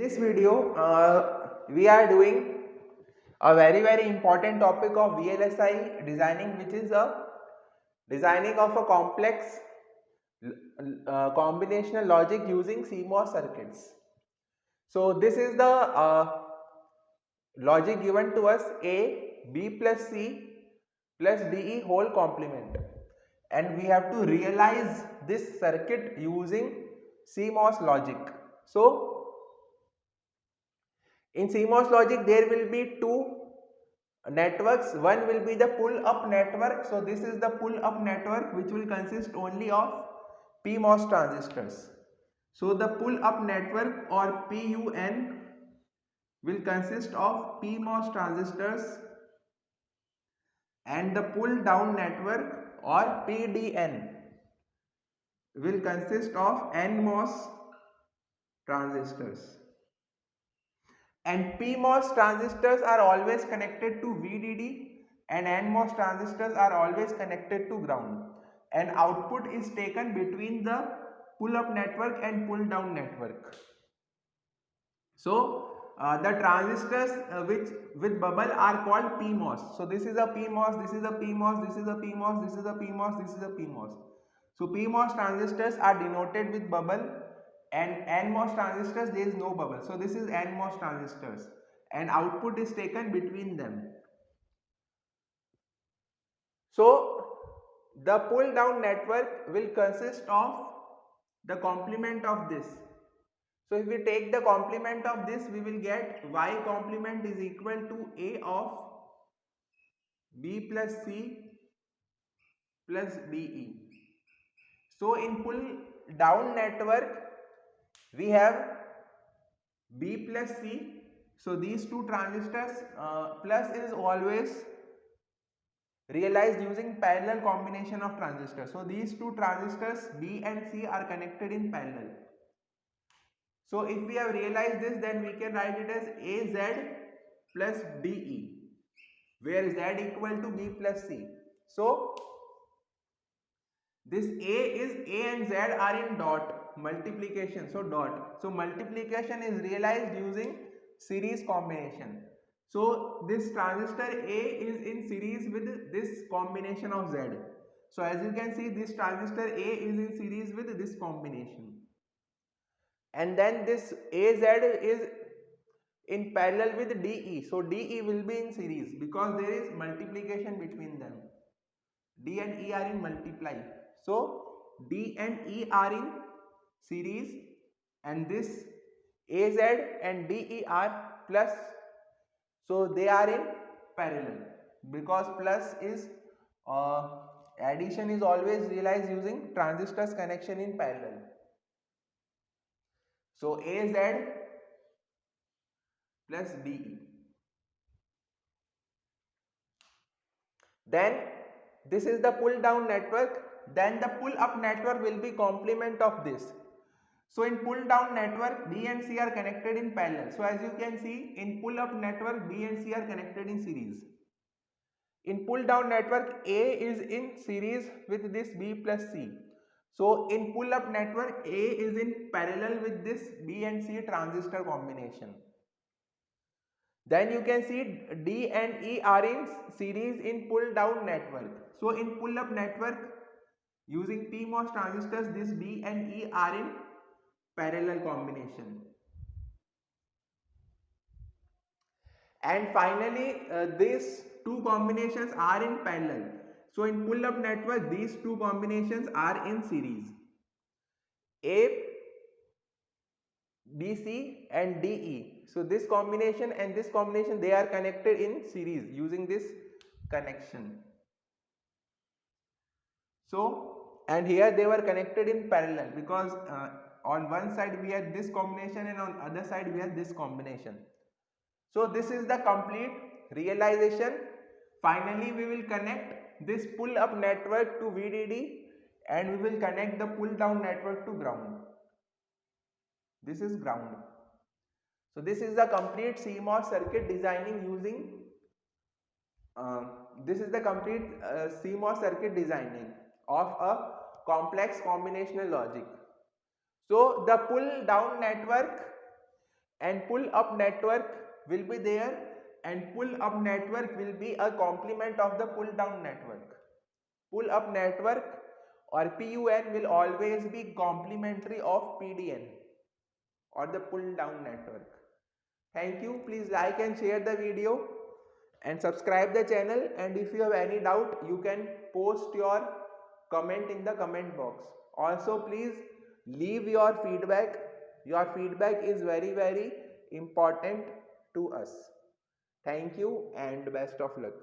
This video, we are doing a very important topic of VLSI designing, which is a designing of a complex combinational logic using CMOS circuits. So this is the logic given to us: A, B plus C plus DE whole complement, and we have to realize this circuit using CMOS logic. So in CMOS logic, there will be two networks. One will be the pull up network. So this is the pull up network, which will consist only of PMOS transistors. So the pull up network, or PUN, will consist of PMOS transistors, and the pull down network, or PDN, will consist of NMOS transistors. And PMOS transistors are always connected to VDD, and NMOS transistors are always connected to ground, and output is taken between the pull up network and pull down network. So the transistors which with bubble are called PMOS. So this is a PMOS, this is a PMOS, this is a PMOS, this is a PMOS, this is a PMOS. So PMOS transistors are denoted with bubble, and NMOS transistors there is no bubble. So this is NMOS transistors, and output is taken between them. So the pull down network will consist of the complement of this. So if we take the complement of this, we will get Y complement is equal to A of B plus C plus DE. So in pull down network, we have B plus C. So these two transistors, plus is always realized using parallel combination of transistors. So these two transistors B and C are connected in parallel. So if we have realized this, then we can write it as AZ plus DE, where Z equal to B plus C. So this A and Z are in dot multiplication, so dot. So multiplication is realized using series combination. So this transistor A is in series with this combination of Z. So as you can see, this transistor A is in series with this combination, and then this AZ is in parallel with DE. So DE will be in series because there is multiplication between them. D and E are in multiply. So D and E are in series, and this AZ and DE are plus. So they are in parallel, because plus is addition is always realized using transistors connection in parallel. So AZ plus DE. Then this is the pull down network. Then the pull up network will be complement of this. So in pull down network, B and C are connected in parallel. So as you can see, in pull up network, B and C are connected in series. In pull down network, A is in series with this B plus C. So in pull up network, A is in parallel with this B and C transistor combination. Then you can see D and E are in series in pull down network. So in pull up network, using PMOS transistors, this D and E are in parallel combination. And finally, these two combinations are in parallel. So in pull up network, these two combinations are in series. A, BC and DE. So this combination and this combination, they are connected in series using this connection. So, and here they were connected in parallel because on one side we had this combination and on other side we had this combination. So this is the complete realization. Finally we will connect this pull up network to VDD, and we will connect the pull down network to ground. This is ground. So this is the complete CMOS circuit designing using this is the complete CMOS circuit designing of a complex combinational logic. So the pull down network and pull up network will be there, and pull up network will be a complement of the pull down network. Pull up network or PUN will always be complementary of PDN or the pull down network. Thank you. Please like and share the video and subscribe the channel, and if you have any doubt you can post your comment in the comment box. Also please leave your feedback. Your feedback is very important to us. Thank you and best of luck.